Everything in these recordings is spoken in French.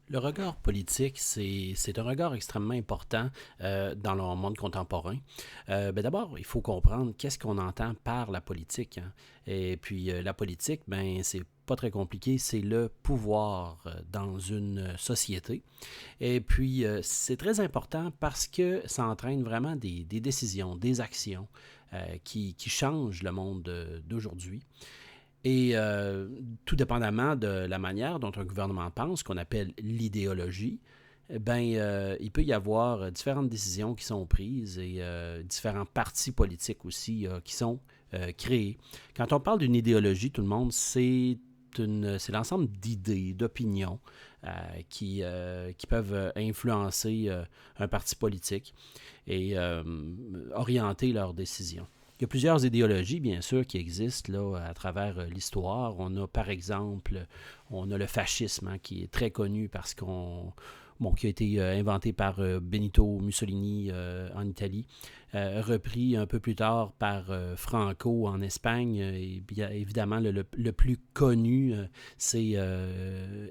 Le regard politique, c'est un regard extrêmement important dans le monde contemporain. D'abord, il faut comprendre qu'est-ce qu'on entend par la politique, hein. Et puis, la politique, c'est pas très compliqué, c'est le pouvoir dans une société. Et puis, c'est très important parce que ça entraîne vraiment des décisions, des actions qui changent le monde d'aujourd'hui. Et tout dépendamment de la manière dont un gouvernement pense, qu'on appelle l'idéologie, il peut y avoir différentes décisions qui sont prises et différents partis politiques aussi qui sont créés. Quand on parle d'une idéologie, tout le monde, c'est l'ensemble d'idées, d'opinions qui peuvent influencer un parti politique et orienter leurs décisions. Il y a plusieurs idéologies, bien sûr, qui existent là, à travers l'histoire. On a, par exemple, on a le fascisme, hein, qui est très connu parce qui a été inventé par Benito Mussolini en Italie, repris un peu plus tard par Franco en Espagne. Et bien, évidemment, le plus connu, c'est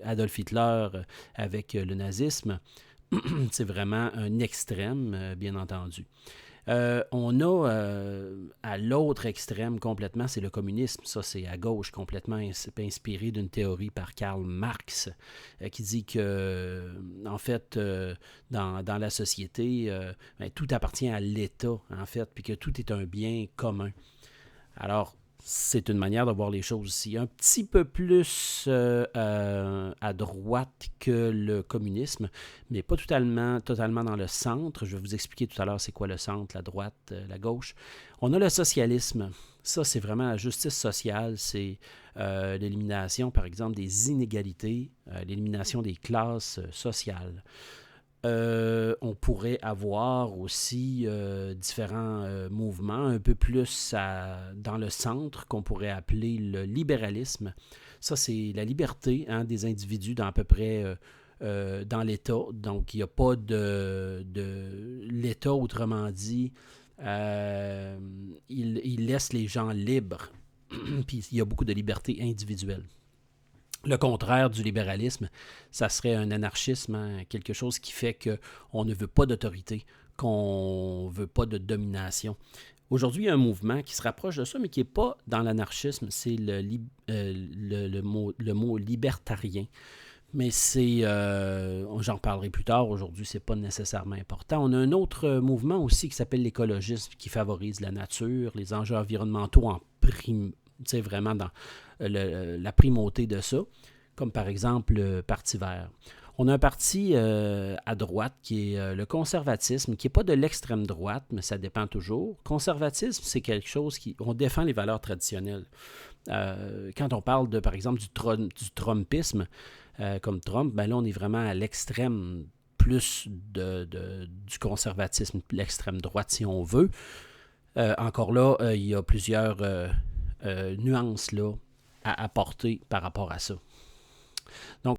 Adolf Hitler avec le nazisme. C'est vraiment un extrême, bien entendu. On a à l'autre extrême complètement, c'est le communisme. Ça, c'est à gauche, complètement inspiré d'une théorie par Karl Marx, qui dit que, en fait, dans la société, tout appartient à l'État, en fait, puis que tout est un bien commun. Alors, c'est une manière de voir les choses aussi. Un petit peu plus à droite que le communisme, mais pas totalement dans le centre. Je vais vous expliquer tout à l'heure c'est quoi le centre, la droite, la gauche. On a le socialisme. Ça, c'est vraiment la justice sociale. C'est l'élimination, par exemple, des inégalités, l'élimination des classes sociales. On pourrait avoir aussi différents mouvements un peu plus dans le centre qu'on pourrait appeler le libéralisme. Ça, c'est la liberté, hein, des individus dans à peu près dans l'État. Donc, il n'y a pas de l'État, autrement dit. Il laisse les gens libres. Puis, il y a beaucoup de liberté individuelle. Le contraire du libéralisme, ça serait un anarchisme, hein, quelque chose qui fait qu'on ne veut pas d'autorité, qu'on ne veut pas de domination. Aujourd'hui, il y a un mouvement qui se rapproche de ça, mais qui n'est pas dans l'anarchisme, c'est le mot libertarien. Mais j'en parlerai plus tard, aujourd'hui, c'est pas nécessairement important. On a un autre mouvement aussi qui s'appelle l'écologisme, qui favorise la nature, les enjeux environnementaux en prime, vraiment dans la primauté de ça, comme par exemple le Parti vert. On a un parti à droite qui est le conservatisme, qui n'est pas de l'extrême droite, mais ça dépend toujours. Conservatisme, c'est quelque chose on défend les valeurs traditionnelles. Quand on parle par exemple, du Trumpisme, comme Trump, là, on est vraiment à l'extrême plus du conservatisme, l'extrême droite, si on veut. Encore là, il y a plusieurs nuances là, à apporter par rapport à ça. Donc,